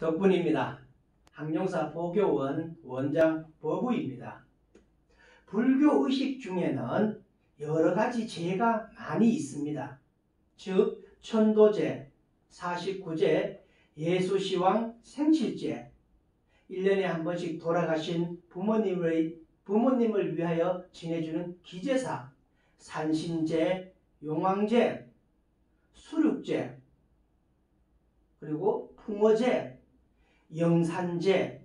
덕분입니다. 항룡사 보교원 원장 버부입니다. 불교 의식 중에는 여러 가지 제가 많이 있습니다. 즉 천도제, 49제, 예수시왕 생칠제, 1년에 한 번씩 돌아가신 부모님을 위하여 지내주는 기제사, 산신제, 용왕제, 수륙제, 그리고 풍어제, 영산제,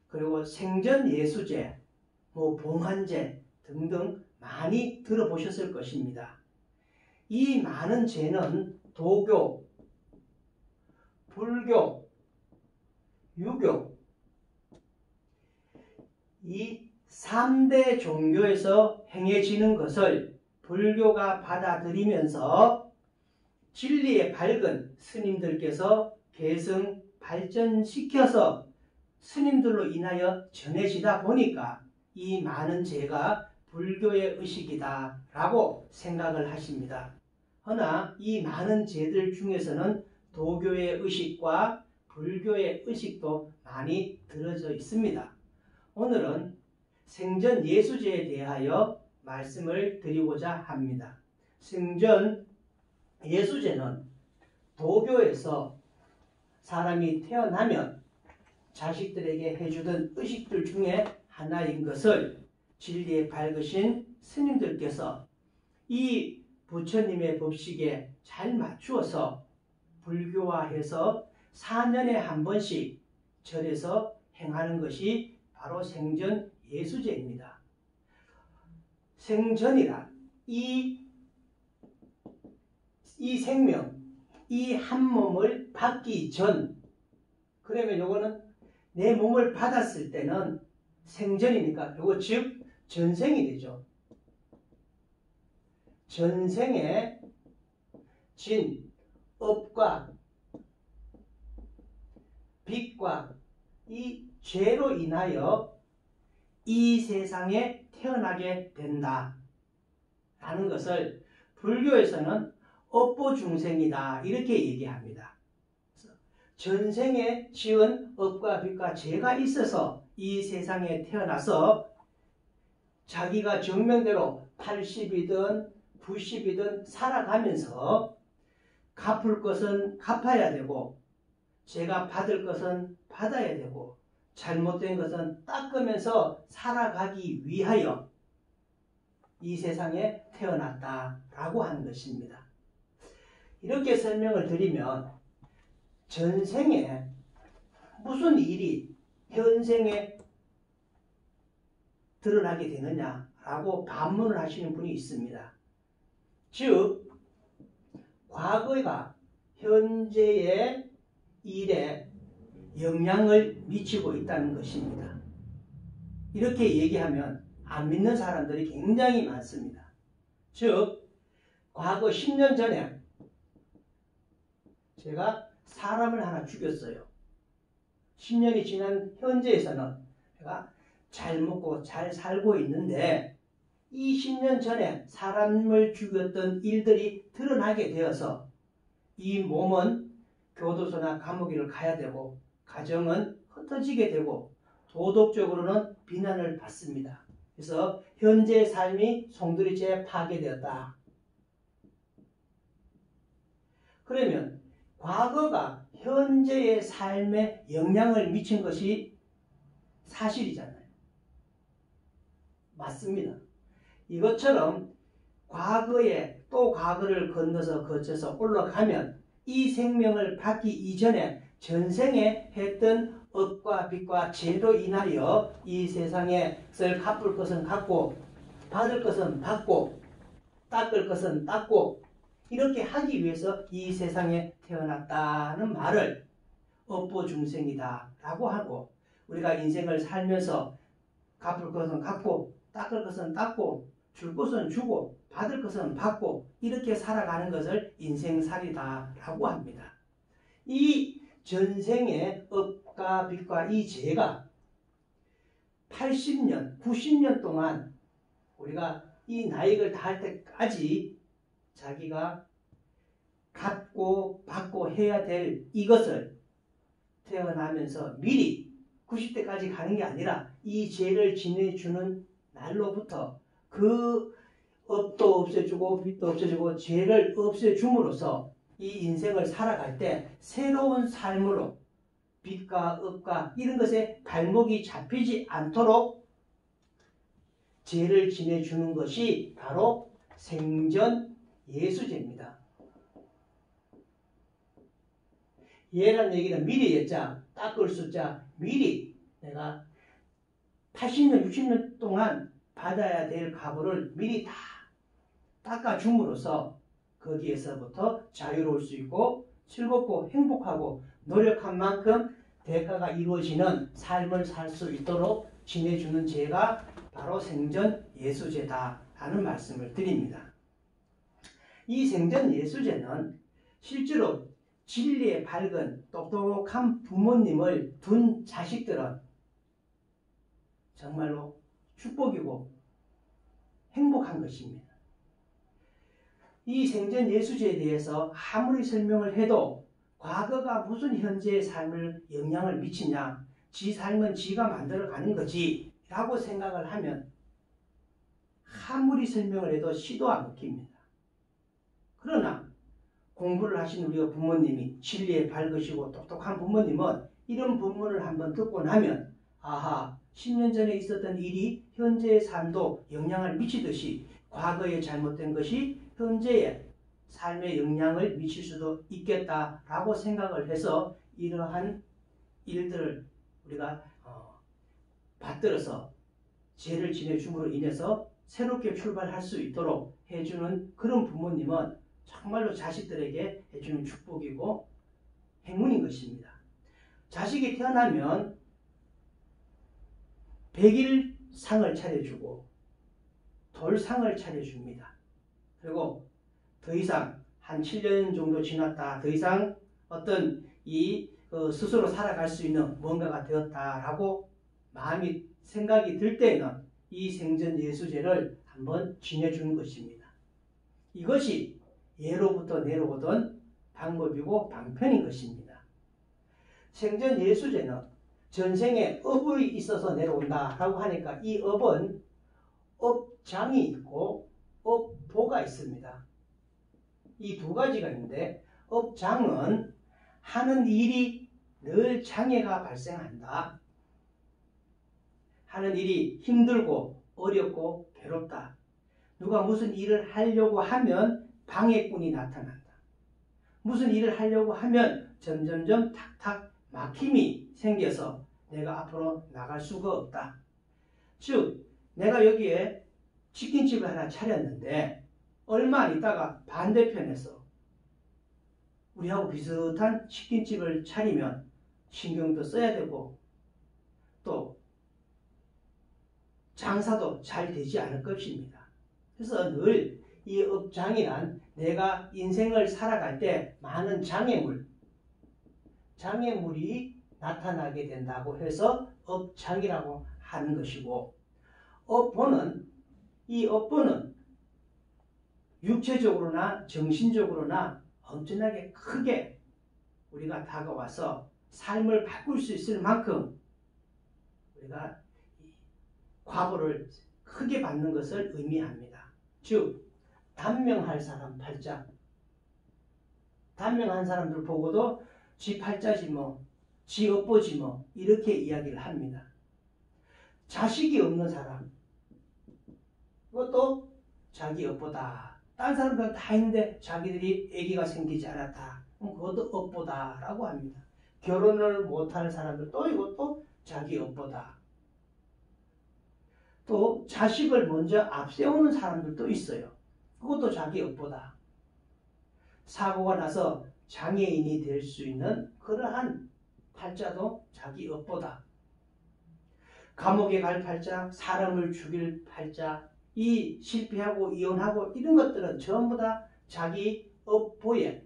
그리고 생전예수제, 봉한제 등등 많이 들어보셨을 것입니다. 이 많은 제는 도교, 불교, 유교 이 3대 종교에서 행해지는 것을 불교가 받아들이면서 진리에 밝은 스님들께서 계승 발전시켜서 스님들로 인하여 전해지다 보니까 이 많은 제가 불교의 의식이다 라고 생각을 하십니다. 허나 이 많은 제들 중에서는 도교의 의식과 불교의 의식도 많이 들어져 있습니다. 오늘은 생전예수제에 대하여 말씀을 드리고자 합니다. 생전예수제는 도교에서 사람이 태어나면 자식들에게 해주던 의식들 중에 하나인 것을 진리에 밝으신 스님들께서 이 부처님의 법식에 잘 맞추어서 불교화해서 4년에 한 번씩 절에서 행하는 것이 바로 생전예수제입니다. 생전이란 이 생명, 이 한 몸을 받기 전, 그러면 요거는 내 몸을 받았을 때는 생전이니까 요거 즉 전생이 되죠. 전생에 진, 업과 빚과 이 죄로 인하여 이 세상에 태어나게 된다 라는 것을 불교에서는 업보중생이다 이렇게 얘기합니다. 전생에 지은 업과 빚과 죄가 있어서 이 세상에 태어나서 자기가 정명대로 80이든 90이든 살아가면서 갚을 것은 갚아야 되고 죄가 받을 것은 받아야 되고 잘못된 것은 닦으면서 살아가기 위하여 이 세상에 태어났다라고 하는 것입니다. 이렇게 설명을 드리면 전생에 무슨 일이 현생에 드러나게 되느냐라고 반문을 하시는 분이 있습니다. 즉 과거가 현재의 일에 영향을 미치고 있다는 것입니다. 이렇게 얘기하면 안 믿는 사람들이 굉장히 많습니다. 즉 과거 10년 전에 제가 사람을 하나 죽였어요. 10년이 지난 현재에서는 제가 잘 먹고 잘 살고 있는데 이 10년 전에 사람을 죽였던 일들이 드러나게 되어서 이 몸은 교도소나 감옥을 가야 되고 가정은 흩어지게 되고 도덕적으로는 비난을 받습니다. 그래서 현재의 삶이 송두리째 파괴되었다. 그러면 과거가 현재의 삶에 영향을 미친 것이 사실이잖아요. 맞습니다. 이것처럼 과거에 또 과거를 건너서 거쳐서 올라가면 이 생명을 받기 이전에 전생에 했던 업과 빚과 죄로 인하여 이 세상에서 갚을 것은 갚고 받을 것은 받고 닦을 것은 닦고 이렇게 하기 위해서 이 세상에 태어났다는 말을 업보중생이다 라고 하고 우리가 인생을 살면서 갚을 것은 갚고 닦을 것은 닦고 줄 것은 주고 받을 것은 받고 이렇게 살아가는 것을 인생살이다 라고 합니다. 이 전생의 업과 빚과 이 죄가 80년, 90년 동안 우리가 이 나이를 다할 때까지 자기가 갚고 받고 해야 될 이것을 태어나면서 미리 90대까지 가는 게 아니라 이 죄를 지내주는 날로부터 그 업도 없애주고 빚도 없애주고 죄를 없애줌으로써 이 인생을 살아갈 때 새로운 삶으로 빚과 업과 이런 것에 발목이 잡히지 않도록 죄를 지내주는 것이 바로 생전 예수죄입니다. 예란 얘기는 미리 예자, 닦을 숫자, 미리 내가 80년, 60년 동안 받아야 될 과거를 미리 다 닦아줌으로써 거기에서부터 자유로울 수 있고 즐겁고 행복하고 노력한 만큼 대가가 이루어지는 삶을 살 수 있도록 지내주는 죄가 바로 생전 예수죄다라는 말씀을 드립니다. 이 생전 예수죄는 실제로 진리에 밝은 똑똑한 부모님을 둔 자식들은 정말로 축복이고 행복한 것입니다. 이 생전 예수죄에 대해서 아무리 설명을 해도 과거가 무슨 현재의 삶을 영향을 미치냐, 지 삶은 지가 만들어가는 거지 라고 생각을 하면 아무리 설명을 해도 시도 안 먹힙니다. 그러나 공부를 하신 우리 부모님이 진리에 밝으시고 똑똑한 부모님은 이런 본문을 한번 듣고 나면 아하, 10년 전에 있었던 일이 현재의 삶도 영향을 미치듯이 과거에 잘못된 것이 현재의 삶에 영향을 미칠 수도 있겠다라고 생각을 해서 이러한 일들을 우리가 받들어서 죄를 지내줌으로 인해서 새롭게 출발할 수 있도록 해주는 그런 부모님은 정말로 자식들에게 해주는 축복이고 행운인 것입니다. 자식이 태어나면 100일 상을 차려주고 돌상을 차려줍니다. 그리고 더 이상 한 7년 정도 지났다. 더 이상 어떤 스스로 살아갈 수 있는 뭔가가 되었다라고 마음이 생각이 들 때에는 이 생전 예수죄를 한번 지내주는 것입니다. 이것이 예로부터 내려오던 방법이고 방편인 것입니다. 생전 예수죄는 전생에 업이 있어서 내려온다라고 하니까 이 업은 업장이 있고 업보가 있습니다. 이 두 가지가 있는데 업장은 하는 일이 늘 장애가 발생한다. 하는 일이 힘들고 어렵고 괴롭다. 누가 무슨 일을 하려고 하면 방해꾼이 나타난다. 무슨 일을 하려고 하면 점점점 탁탁 막힘이 생겨서 내가 앞으로 나갈 수가 없다. 즉 내가 여기에 치킨집을 하나 차렸는데 얼마 안 있다가 반대편에서 우리하고 비슷한 치킨집을 차리면 신경도 써야 되고 또 장사도 잘 되지 않을 것입니다. 그래서 늘 이 업장이란 내가 인생을 살아갈 때 많은 장애물이 나타나게 된다고 해서 업장이라고 하는 것이고 이 업보는 육체적으로나 정신적으로나 엄청나게 크게 우리가 다가와서 삶을 바꿀 수 있을 만큼 우리가 과보를 크게 받는 것을 의미합니다. 즉 단명할 사람 팔자, 단명한 사람들 보고도 지 팔자지 뭐, 지 업보지 뭐 이렇게 이야기를 합니다. 자식이 없는 사람, 그것도 자기 업보다. 다른 사람들은 다 있는데 자기들이 아기가 생기지 않았다. 그것도 업보다라고 합니다. 결혼을 못하는 사람들도 이것도 자기 업보다. 또 자식을 먼저 앞세우는 사람들도 있어요. 그것도 자기 업보다. 사고가 나서 장애인이 될 수 있는 그러한 팔자도 자기 업보다. 감옥에 갈 팔자, 사람을 죽일 팔자, 이 실패하고 이혼하고 이런 것들은 전부 다 자기 업보에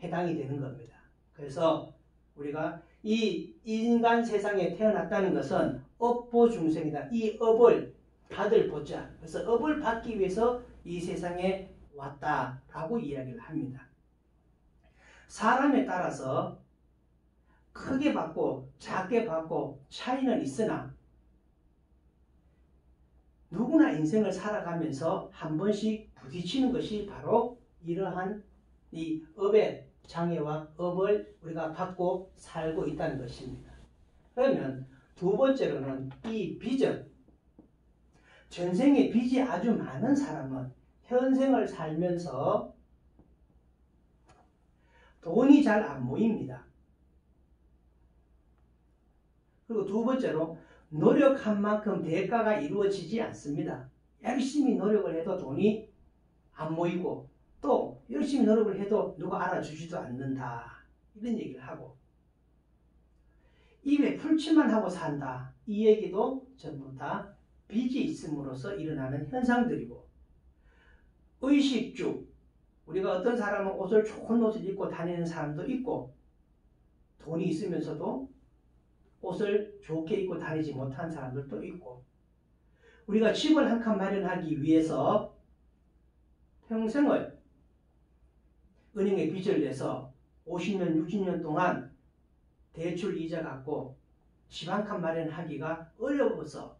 해당이 되는 겁니다. 그래서 우리가 이 인간 세상에 태어났다는 것은 업보 중생이다. 이 업을 받을 보자. 그래서 업을 받기 위해서 이 세상에 왔다라고 이야기를 합니다. 사람에 따라서 크게 받고 작게 받고 차이는 있으나 누구나 인생을 살아가면서 한 번씩 부딪히는 것이 바로 이러한 이 업의 장애와 업을 우리가 받고 살고 있다는 것입니다. 그러면 두 번째로는 이 빚은, 전생에 빚이 아주 많은 사람은 현생을 살면서 돈이 잘 안 모입니다. 그리고 두 번째로 노력한 만큼 대가가 이루어지지 않습니다. 열심히 노력을 해도 돈이 안 모이고 또 열심히 노력을 해도 누가 알아주지도 않는다. 이런 얘기를 하고 입에 풀칠만 하고 산다. 이 얘기도 전부 다 빚이 있음으로써 일어나는 현상들이고, 의식주, 우리가 어떤 사람은 옷을 좋은 옷을 입고 다니는 사람도 있고 돈이 있으면서도 옷을 좋게 입고 다니지 못한 사람들도 있고, 우리가 집을 한 칸 마련하기 위해서 평생을 은행에 빚을 내서 50년, 60년 동안 대출 이자 갚고 집 한 칸 마련하기가 어려워서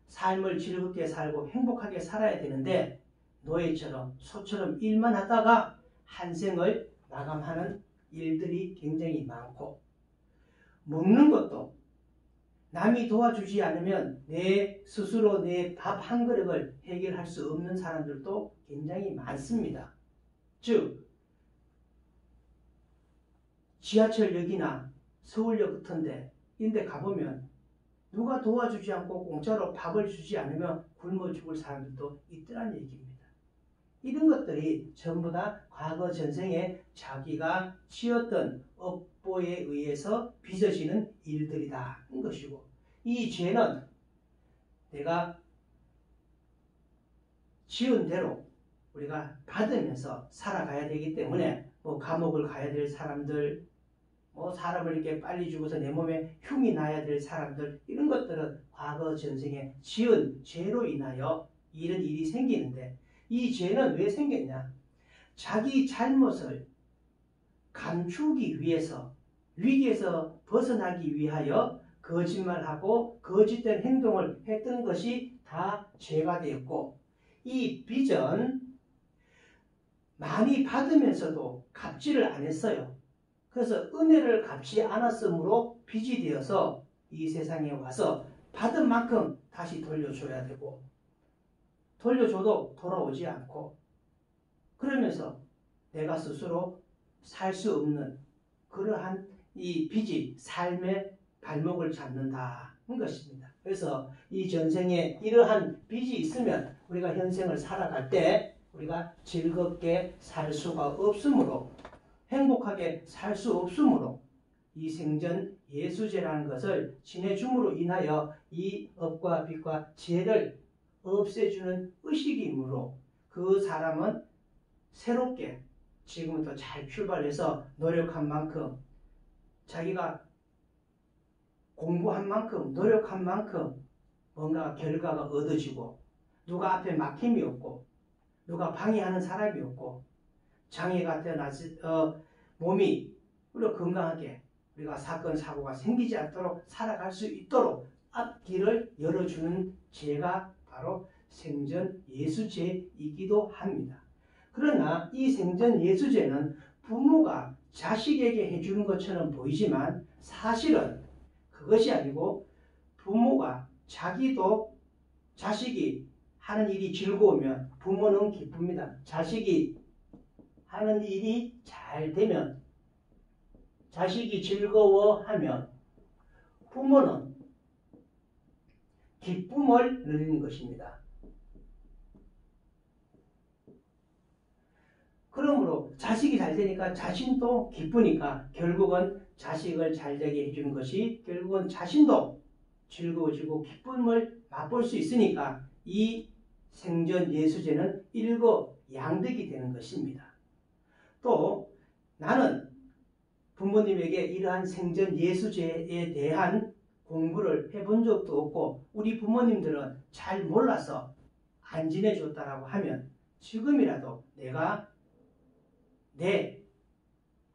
삶을 즐겁게 살고 행복하게 살아야 되는데 노예처럼 소처럼 일만 하다가 한 생을 마감하는 일들이 굉장히 많고, 먹는 것도 남이 도와주지 않으면 내 스스로 내 밥 한 그릇을 해결할 수 없는 사람들도 굉장히 많습니다. 즉 지하철역이나 서울역 같은데 인데 가보면 누가 도와주지 않고 공짜로 밥을 주지 않으면 굶어 죽을 사람들도 있더란 얘기입니다. 이런 것들이 전부 다 과거 전생에 자기가 지었던 업보에 의해서 빚어지는 일들이다 는 것이고, 이 죄는 내가 지은 대로 우리가 받으면서 살아가야 되기 때문에 뭐 감옥을 가야 될 사람들, 뭐 사람을 이렇게 빨리 죽어서 내 몸에 흉이 나야 될 사람들, 이런 것들은 과거 전생에 지은 죄로 인하여 이런 일이 생기는데, 이 죄는 왜 생겼냐? 자기 잘못을 감추기 위해서, 위기에서 벗어나기 위하여 거짓말하고 거짓된 행동을 했던 것이 다 죄가 되었고, 이 빚은 많이 받으면서도 갚지를 안 했어요. 그래서 은혜를 갚지 않았으므로 빚이 되어서 이 세상에 와서 받은 만큼 다시 돌려줘야 되고, 돌려줘도 돌아오지 않고, 그러면서 내가 스스로 살 수 없는 그러한 이 빚이 삶의 발목을 잡는다는 것입니다. 그래서 이 전생에 이러한 빚이 있으면 우리가 현생을 살아갈 때 우리가 즐겁게 살 수가 없으므로, 행복하게 살 수 없으므로 이 생전 예수죄라는 것을 지내줌으로 인하여 이 업과 빚과 죄를 없애주는 의식이므로 그 사람은 새롭게 지금부터 잘 출발해서 노력한 만큼, 자기가 공부한 만큼, 노력한 만큼 뭔가 결과가 얻어지고, 누가 앞에 막힘이 없고, 누가 방해하는 사람이 없고, 장애가 태어나서 몸이 우리가 건강하게 우리가 사건 사고가 생기지 않도록 살아갈 수 있도록 앞길을 열어주는 죄가 바로 생전 예수죄이기도 합니다. 그러나 이 생전 예수죄는 부모가 자식에게 해주는 것처럼 보이지만 사실은 그것이 아니고, 부모가 자식이 하는 일이 즐거우면 부모는 기쁩니다. 자식이 하는 일이 잘 되면, 자식이 즐거워하면 부모는 기쁨을 누리는 것입니다. 그러므로 자식이 잘 되니까 자신도 기쁘니까 결국은 자식을 잘 되게 해주는 것이 결국은 자신도 즐거워지고 기쁨을 맛볼 수 있으니까 이 생전 예수죄는 일거양득이 되는 것입니다. 또 나는 부모님에게 이러한 생전 예수죄에 대한 공부를 해본 적도 없고 우리 부모님들은 잘 몰라서 안 지내줬다라고 하면 지금이라도 내가 내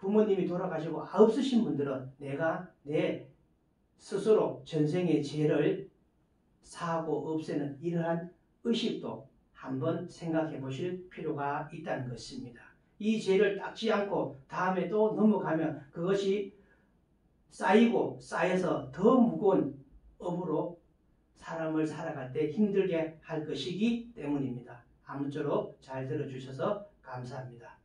부모님이 돌아가시고 없으신 분들은 내가 내 스스로 전생의 죄를 사하고 없애는 이러한 의식도 한번 생각해 보실 필요가 있다는 것입니다. 이 죄를 닦지 않고 다음에 또 넘어가면 그것이 쌓이고 쌓여서 더 무거운 업으로 사람을 살아갈 때 힘들게 할 것이기 때문입니다. 아무쪼록 잘 들어주셔서 감사합니다.